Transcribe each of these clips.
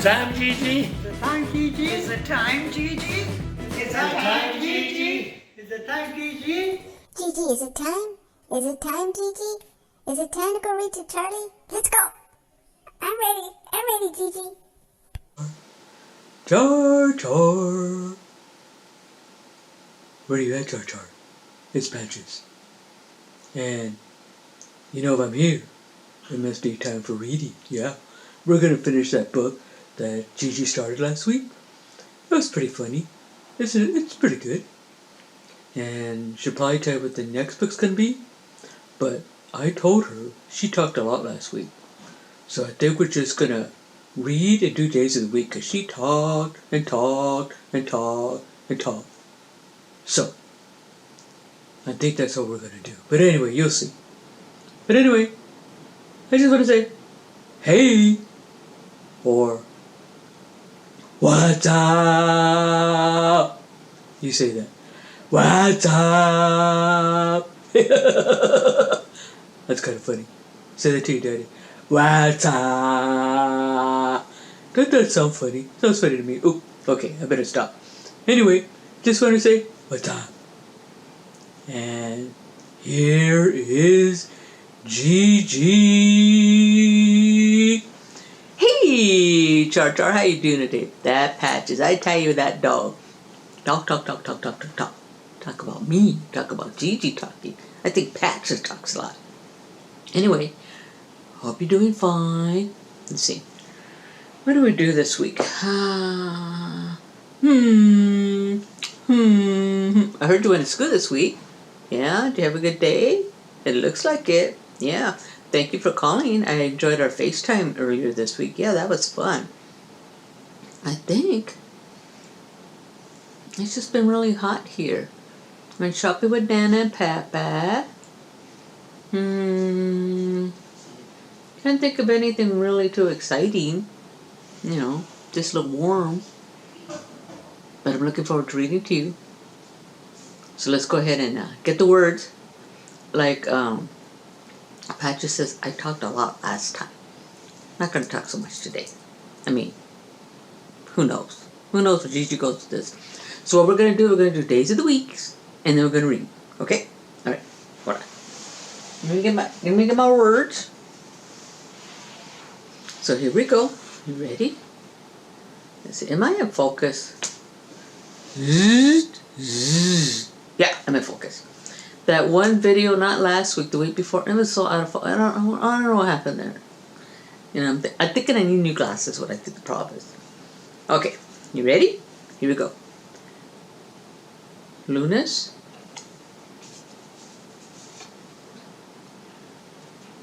time, Gigi? Is it time, Gigi? Is it time, Gigi? Is it time, Gigi? Is it time, Gigi? Gigi, is it time? Is it time, Gigi? Is it time to go read to Charlie? Let's go! I'm ready, Gigi. Char, char. Where are you at, Char, char? It's Patches. And, you know, if I'm here, it must be time for reading, yeah. We're gonna finish that book that Gigi started last week. It was pretty funny. It's pretty good. And she'll probably tell you what the next book's gonna be. But I told her she talked a lot last week. So I think we're just gonna read and do days of the week because she talked and talked and talked and talked. So I think that's what we're gonna do. But anyway, you'll see. But anyway, I just want to say, hey, or what's up? You say that. What's up? That's kind of funny. Say that to your daddy. What's up? Doesn't that sound funny? Sounds funny to me. Oop, okay, I better stop. Anyway, just want to say, what's up? And here is Gigi. Hey, Char Char, how you doing today? That Patches, I tell you that dog. Talk. Talk about me. Talk about Gigi talking. I think Patches talks a lot. Anyway, hope you're doing fine. Let's see. What do we do this week? I heard you went to school this week. Yeah, did you have a good day? It looks like it. Yeah. Thank you for calling. I enjoyed our FaceTime earlier this week. Yeah, that was fun. I think it's just been really hot here. Went shopping with Nana and Papa. Can't think of anything really too exciting. You know, just a little warm. But I'm looking forward to reading to you. So let's go ahead and get the words. Like, Patches says, I talked a lot last time. I'm not going to talk so much today. I mean, who knows? Who knows where Gigi goes with this? So what we're going to do days of the weeks, and then we're going to read. Okay? All right. Hold on. Let me get my words. So here we go. You ready? Let's see. Am I in focus? Yeah, I'm in focus. That one video, not last week, the week before, it was so out of focus. I don't know what happened there. You know, I'm thinking I need new glasses. What I think the problem is. Okay, you ready? Here we go. Lunes,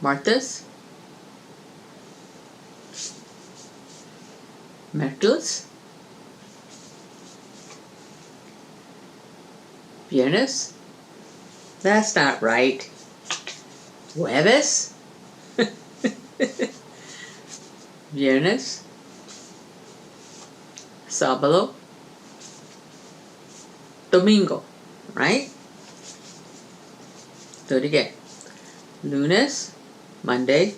martes, miércoles, viernes. That's not right. Jueves, viernes, sábado, domingo, right? Do it again. Lunes, Monday,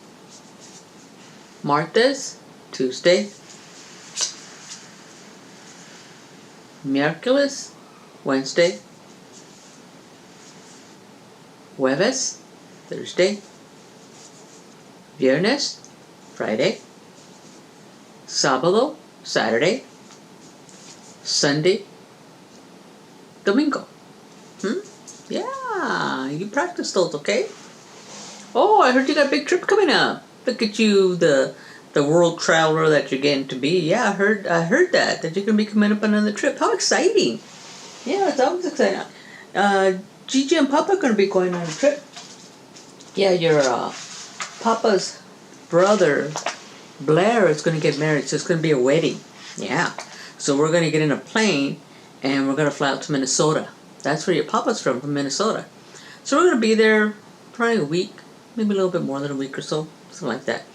martes, Tuesday, miércoles, Wednesday, jueves, Thursday, viernes, Friday, sábado, Saturday, Sunday, domingo. Yeah, you practice those, okay? Oh, I heard you got a big trip coming up. Look at you, the world traveler that you're getting to be. Yeah, I heard that you're gonna be coming up on another trip. How exciting! Yeah, it's always exciting. Gigi and Papa are gonna be going on a trip. Yeah, your Papa's brother Blair is gonna get married, so it's gonna be a wedding. Yeah, so we're gonna get in a plane and we're gonna fly out to Minnesota. That's where your Papa's from Minnesota. So we're gonna be there probably a week, maybe a little bit more than a week or so, something like that.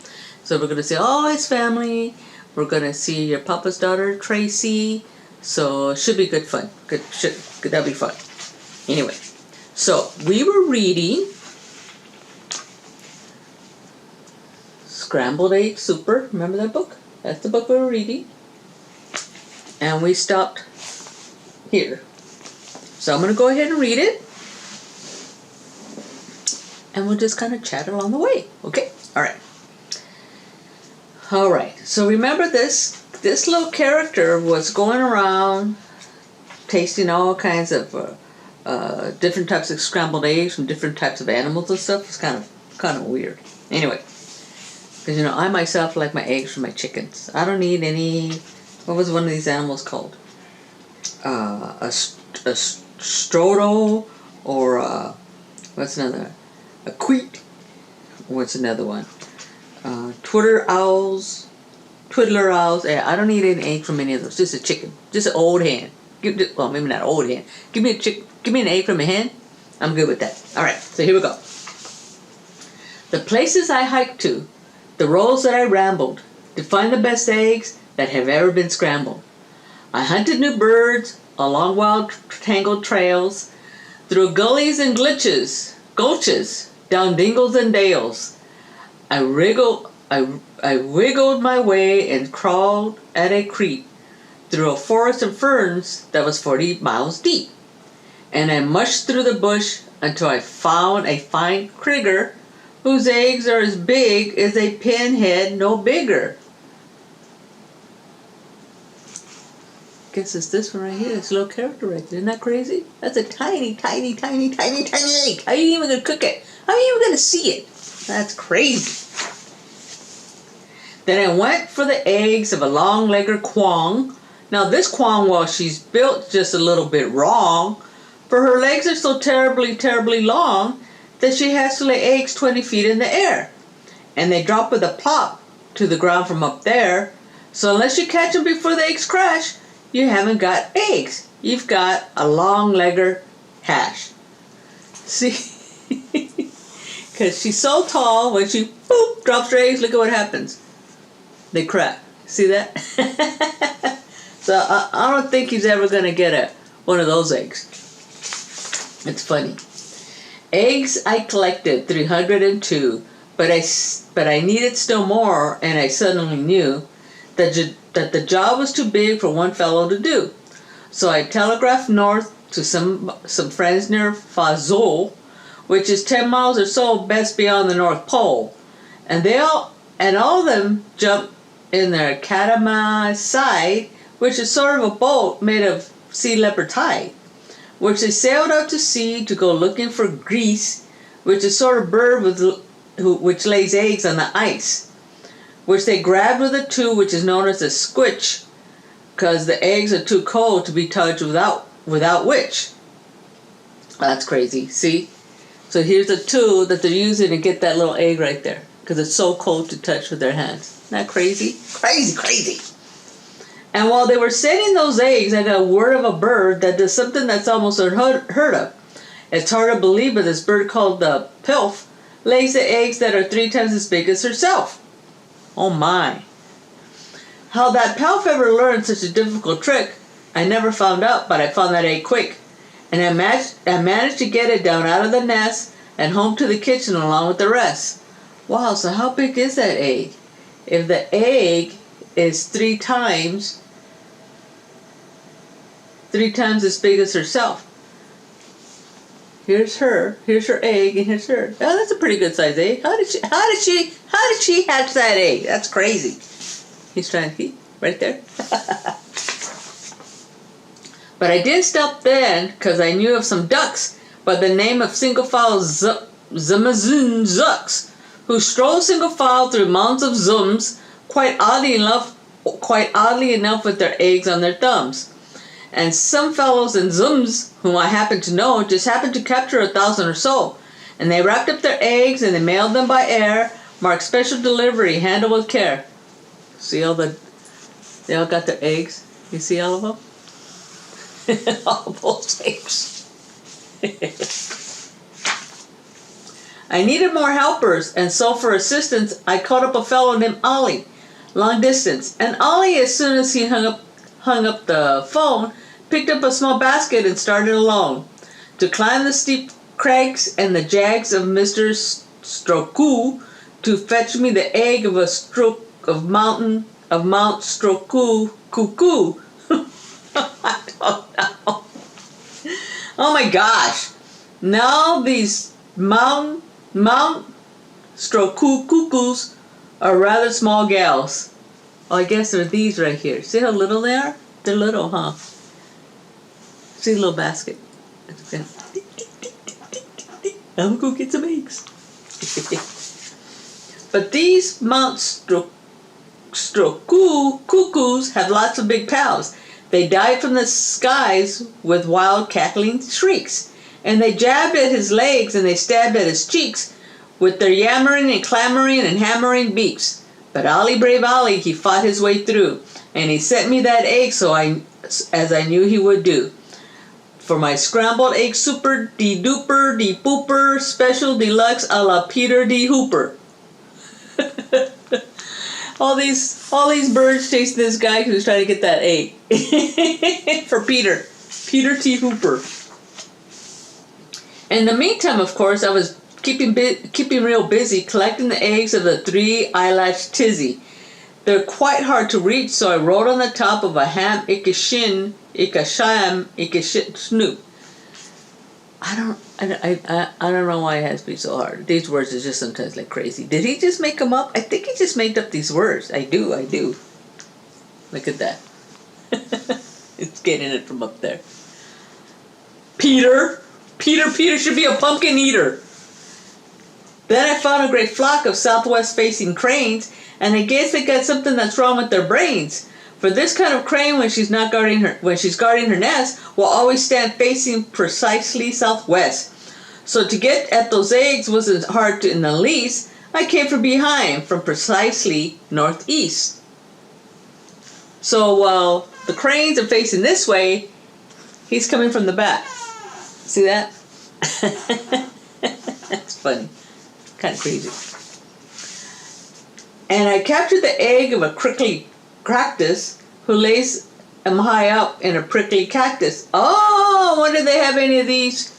So we're gonna see all his family. We're gonna see your Papa's daughter Tracy. So it should be good fun. That'll be fun. Anyway, so we were reading Scrambled Egg Super. Remember that book? That's the book we were reading. And we stopped here. So I'm going to go ahead and read it. And we'll just kind of chat along the way. Okay? All right. All right. So remember this little character was going around tasting all kinds of different types of scrambled eggs from different types of animals and stuff. It's kind of weird. Anyway, because I myself like my eggs from my chickens. I don't need any. What was one of these animals called? A strodo, or what's another? A queet. What's another one? Twiddler owls. Yeah, I don't need any egg from any of those. Just a chicken. Just an old hen. Well, maybe not old hen. Give me an egg from a hen. I'm good with that. All right, so here we go. The places I hiked to, the roads that I rambled, to find the best eggs that have ever been scrambled. I hunted new birds along wild tangled trails, through gullies and gulches, down dingles and dales. I wiggled my way and crawled at a creep through a forest of ferns that was 40 miles deep. And I mushed through the bush until I found a fine critter whose eggs are as big as a pinhead, no bigger. Guess it's this one right here, this little character right there. Isn't that crazy? That's a tiny, tiny, tiny, tiny, tiny egg. How are you even going to cook it? How are you even going to see it? That's crazy. Then I went for the eggs of a long-legged quong. Now this quong, well, she's built just a little bit wrong, for her legs are so terribly, terribly long that she has to lay eggs 20 feet in the air. And they drop with a plop to the ground from up there. So unless you catch them before the eggs crash, you haven't got eggs. You've got a long-legged hash. See? Because she's so tall, when she drops her eggs, look at what happens. They crack. See that? So I don't think he's ever going to get one of those eggs. It's funny. Eggs I collected 302, but I needed still more, and I suddenly knew that the job was too big for one fellow to do. So I telegraphed north to some friends near Fazol, which is 10 miles or so best beyond the North Pole, and all of them jumped in their catamaran side, which is sort of a boat made of sea leopard hide, which they sailed out to sea to go looking for grease, which is sort of bird which lays eggs on the ice, which they grabbed with a tube which is known as a squitch, because the eggs are too cold to be touched without which. That's crazy. See? So here's a tool that they're using to get that little egg right there, because it's so cold to touch with their hands. Isn't that crazy? Crazy, crazy. And while they were setting those eggs, I got word of a bird that does something that's almost unheard of. It's hard to believe, but this bird called the pilf lays the eggs that are 3 times as big as herself. Oh my. How that pilf ever learned such a difficult trick, I never found out, but I found that egg quick. And I managed to get it down out of the nest and home to the kitchen along with the rest. Wow, so how big is that egg? If the egg is 3 times as big as herself. Here's her egg, and here's her. Oh, that's a pretty good size egg. How did she hatch that egg? That's crazy. He's trying to eat right there. But I didn't stop then, because I knew of some ducks by the name of single file Zamazun Zucks, who stroll single file through mounds of zums, quite oddly enough with their eggs on their thumbs. And some fellows in zums, whom I happen to know, just happened to capture 1,000 or so. And they wrapped up their eggs and they mailed them by air, marked special delivery, handled with care. See they all got their eggs? You see all of them? All those eggs. I needed more helpers, and so for assistance, I called up a fellow named Ollie, long distance. And Ollie, as soon as he hung up the phone, picked up a small basket and started alone to climb the steep crags and the jags of Mr. Stroku to fetch me the egg of a stroke of mountain of Mount Cuckoo. I don't know. Oh my gosh. Now these Mount Cuckoos are rather small gals. Oh, I guess they're these right here. See how little they are? They're little, huh? See the little basket. I'm gonna go get some eggs. But these Mount Cuckoos have lots of big pals. They died from the skies with wild cackling shrieks. And they jabbed at his legs and they stabbed at his cheeks with their yammering and clamoring and hammering beaks. But Ollie, brave Ollie, he fought his way through. And he sent me that egg as I knew he would do. For my scrambled egg super de duper de pooper special deluxe a la Peter D. Hooper. all these birds chased this guy who's trying to get that egg. For Peter T. Hooper. In the meantime, of course, I was keeping real busy collecting the eggs of the three eyelash tizzy. They're quite hard to reach, so I wrote on the top of a ham ikashin ikasham ikashit snoop. I don't know why it has to be so hard. These words are just sometimes like crazy. Did he just make them up? I think he just made up these words. I do. Look at that. It's getting it from up there. Peter should be a pumpkin eater. Then I found a great flock of southwest-facing cranes, and I guess they got something that's wrong with their brains. For this kind of crane, when she's guarding her nest, will always stand facing precisely southwest. So to get at those eggs wasn't hard in the least. I came from behind, from precisely northeast. So while the cranes are facing this way, he's coming from the back. See that? That's funny. Kind of crazy. And I captured the egg of a prickly cactus who lays him high up in a prickly cactus. Oh, I wonder if they have any of these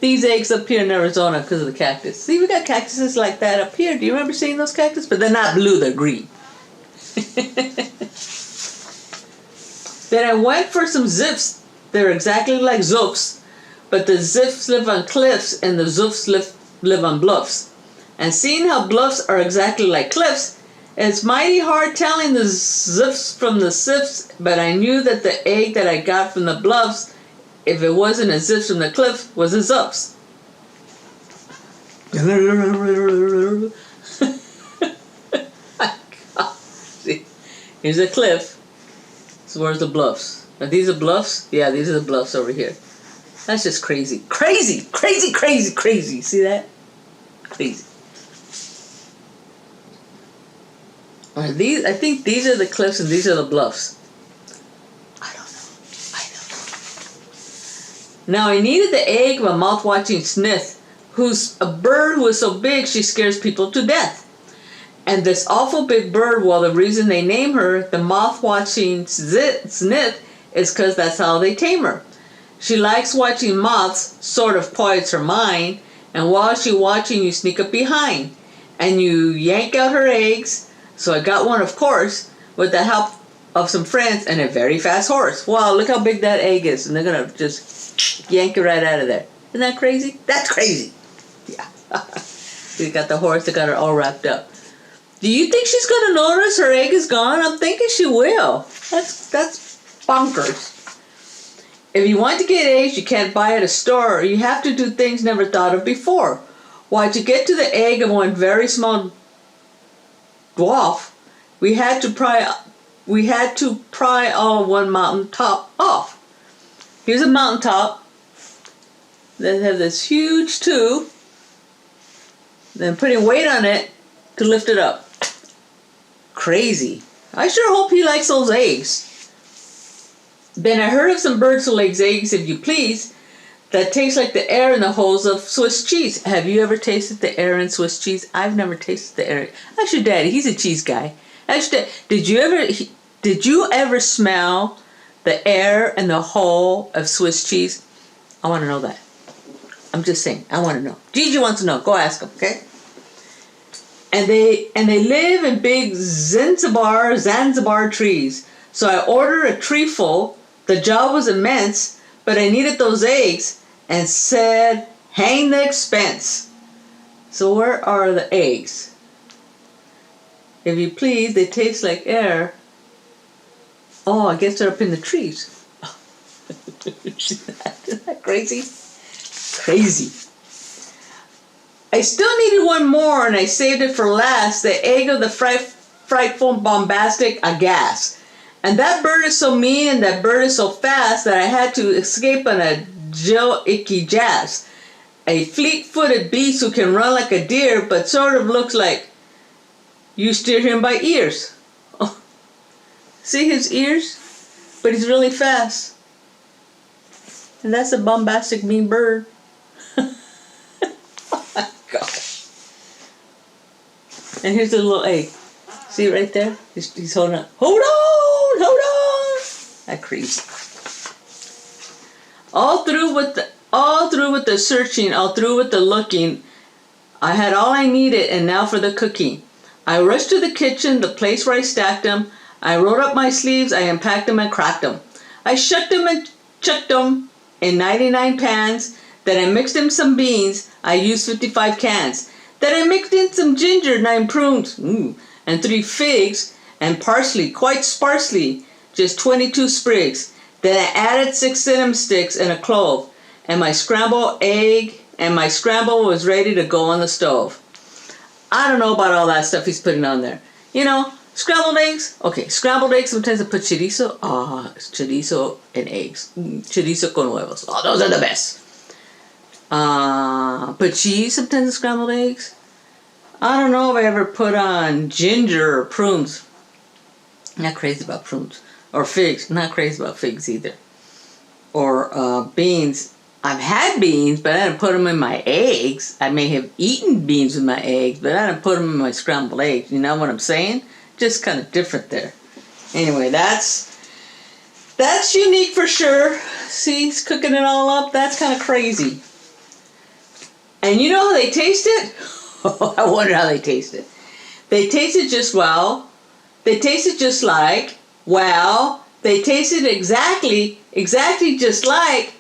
eggs up here in Arizona because of the cactus. See, we got cactuses like that up here. Do you remember seeing those cactus? But they're not blue, they're green. Then I went for some zips. They're exactly like zoofs, but the zips live on cliffs and the zoofs live on bluffs. And seeing how bluffs are exactly like cliffs, it's mighty hard telling the zips from the sips, but I knew that the egg that I got from the bluffs, if it wasn't a zips from the cliff, was a zups. See, here's a cliff. So where's the bluffs? Are these the bluffs? Yeah, these are the bluffs over here. That's just crazy. Crazy! See that? Crazy. I think these are the cliffs and these are the bluffs. I don't know. Now I needed the egg of a mouth-watching snith, who's a bird who is so big she scares people to death. And this awful big bird, well, the reason they name her the mouth-watching snith is because that's how they tame her. She likes watching moths, sort of quiets her mind, and while she's watching, you sneak up behind, and you yank out her eggs. So I got one, of course, with the help of some friends and a very fast horse. Wow, look how big that egg is, and they're going to just yank it right out of there. Isn't that crazy? That's crazy. Yeah. We got the horse that got her all wrapped up. Do you think she's going to notice her egg is gone? I'm thinking she will. That's bonkers. If you want to get eggs you can't buy at a store, you have to do things never thought of before. Why, to get to the egg of one very small dwarf, we had to pry all one mountain top off. Here's a mountain top that has this huge tube, then putting weight on it to lift it up. Crazy. I sure hope he likes those eggs. Then I heard of some birds who lay eggs, if you please, that taste like the air in the holes of Swiss cheese. Have you ever tasted the air in Swiss cheese? I've never tasted the air. Ask your daddy. He's a cheese guy. Ask your dad. Did you ever smell the air in the hole of Swiss cheese? I want to know that. I'm just saying. I want to know. Gigi wants to know. Go ask him, okay? And they live in big Zanzibar trees. So I ordered a tree full. The job was immense, but I needed those eggs and said, hang the expense. So where are the eggs? If you please, they taste like air. Oh, I guess they're up in the trees. Isn't that crazy? Crazy. I still needed one more, and I saved it for last. The egg of the frightful, bombastic aghast. And that bird is so mean, and that bird is so fast, that I had to escape on a Jill Icky Jazz. A fleet-footed beast who can run like a deer, but sort of looks like you steer him by ears. Oh. See his ears? But he's really fast. And that's a bombastic, mean bird. Gosh. And here's the little egg. See it right there? He's holding up. Hold on! That crazy. All through with the searching, all through with the looking, I had all I needed, and now for the cooking. I rushed to the kitchen, the place where I stacked them. I rolled up my sleeves, I unpacked them and cracked them. I shucked them and chucked them in 99 pans. Then I mixed in some beans. I used 55 cans. Then I mixed in some ginger, 9 prunes, and 3 figs, and parsley, quite sparsely, just 22 sprigs. Then I added 6 cinnamon sticks and a clove, and my scrambled egg, and my scramble was ready to go on the stove. I don't know about all that stuff he's putting on there. You know, scrambled eggs. Okay, scrambled eggs, sometimes I put chorizo. Chorizo and eggs. Chorizo con huevos. Oh, those are the best. Put cheese sometimes in scrambled eggs. I don't know if I ever put on ginger or prunes. Not crazy about prunes. Or figs. Not crazy about figs either. Or beans. I've had beans, but I didn't put them in my eggs. I may have eaten beans with my eggs, but I didn't put them in my scrambled eggs. You know what I'm saying? Just kind of different there. Anyway, that's unique for sure. See, he's cooking it all up. That's kind of crazy. And you know how they taste it? I wonder how they taste it. They taste it just well. They taste it just like, wow. They taste it exactly just like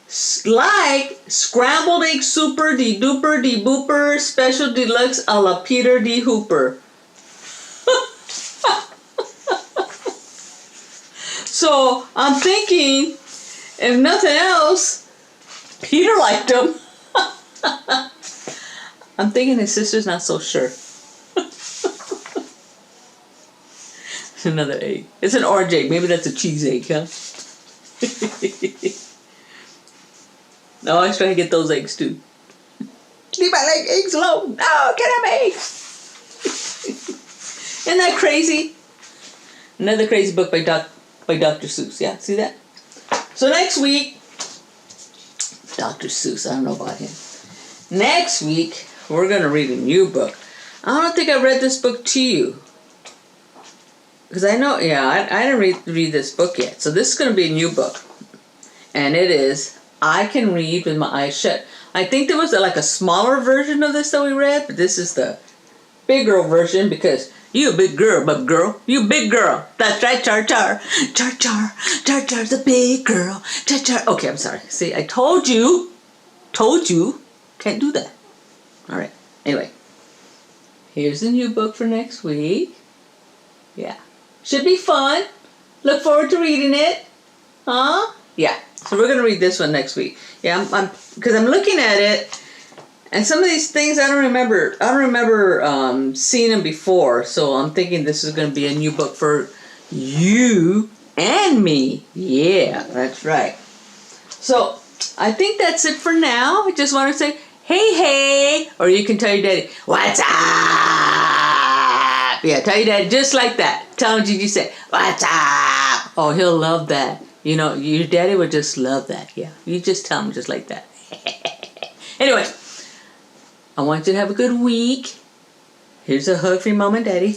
scrambled egg super de duper de booper special deluxe a la Peter de Hooper. So I'm thinking, if nothing else, Peter liked them. I'm thinking his sister's not so sure. Another egg. It's an orange egg. Maybe that's a cheese egg, huh? No, I was trying to get those eggs too. Leave my eggs alone. No, can't have eggs. Isn't that crazy? Another crazy book by Dr. Seuss. Yeah, see that? So next week, Dr. Seuss, I don't know about him. Next week, we're going to read a new book. I don't think I read this book to you. Because I know, I didn't read this book yet. So this is going to be a new book. And it is, I Can Read With My Eyes Shut. I think there was a smaller version of this that we read, but this is the big girl version because you a big girl, bub girl. You a big girl. That's right, Char Char. Char Char. Char Char's a big girl. Char Char. Okay, I'm sorry. See, I told you. Can't do that. All right. Anyway, here's the new book for next week. Yeah. Should be fun. Look forward to reading it. Huh? Yeah. So we're going to read this one next week. Yeah, because I'm looking at it, and some of these things I don't remember seeing them before. So I'm thinking this is going to be a new book for you and me. Yeah, that's right. So I think that's it for now. I just want to say, hey, or you can tell your daddy, what's up? Yeah, tell your daddy just like that. Tell him Gigi said, what's up? Oh, he'll love that. You know, your daddy would just love that. Yeah, you just tell him just like that. Anyway, I want you to have a good week. Here's a hug for your mom and daddy.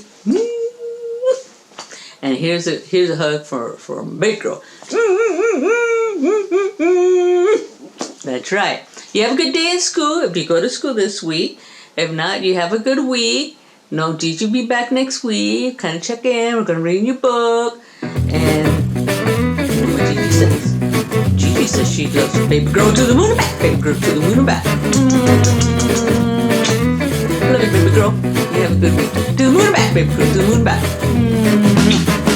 And here's a hug for a big girl. That's right. You have a good day in school if you go to school this week. If not, you have a good week. No, Gigi will be back next week. Kind of check in. We're going to read your book. And what Gigi says. Gigi says she loves her baby girl to the moon and back. Baby girl to the moon and back. Love you, baby girl. You have a good week. To the moon and back, baby girl. To the moon and back.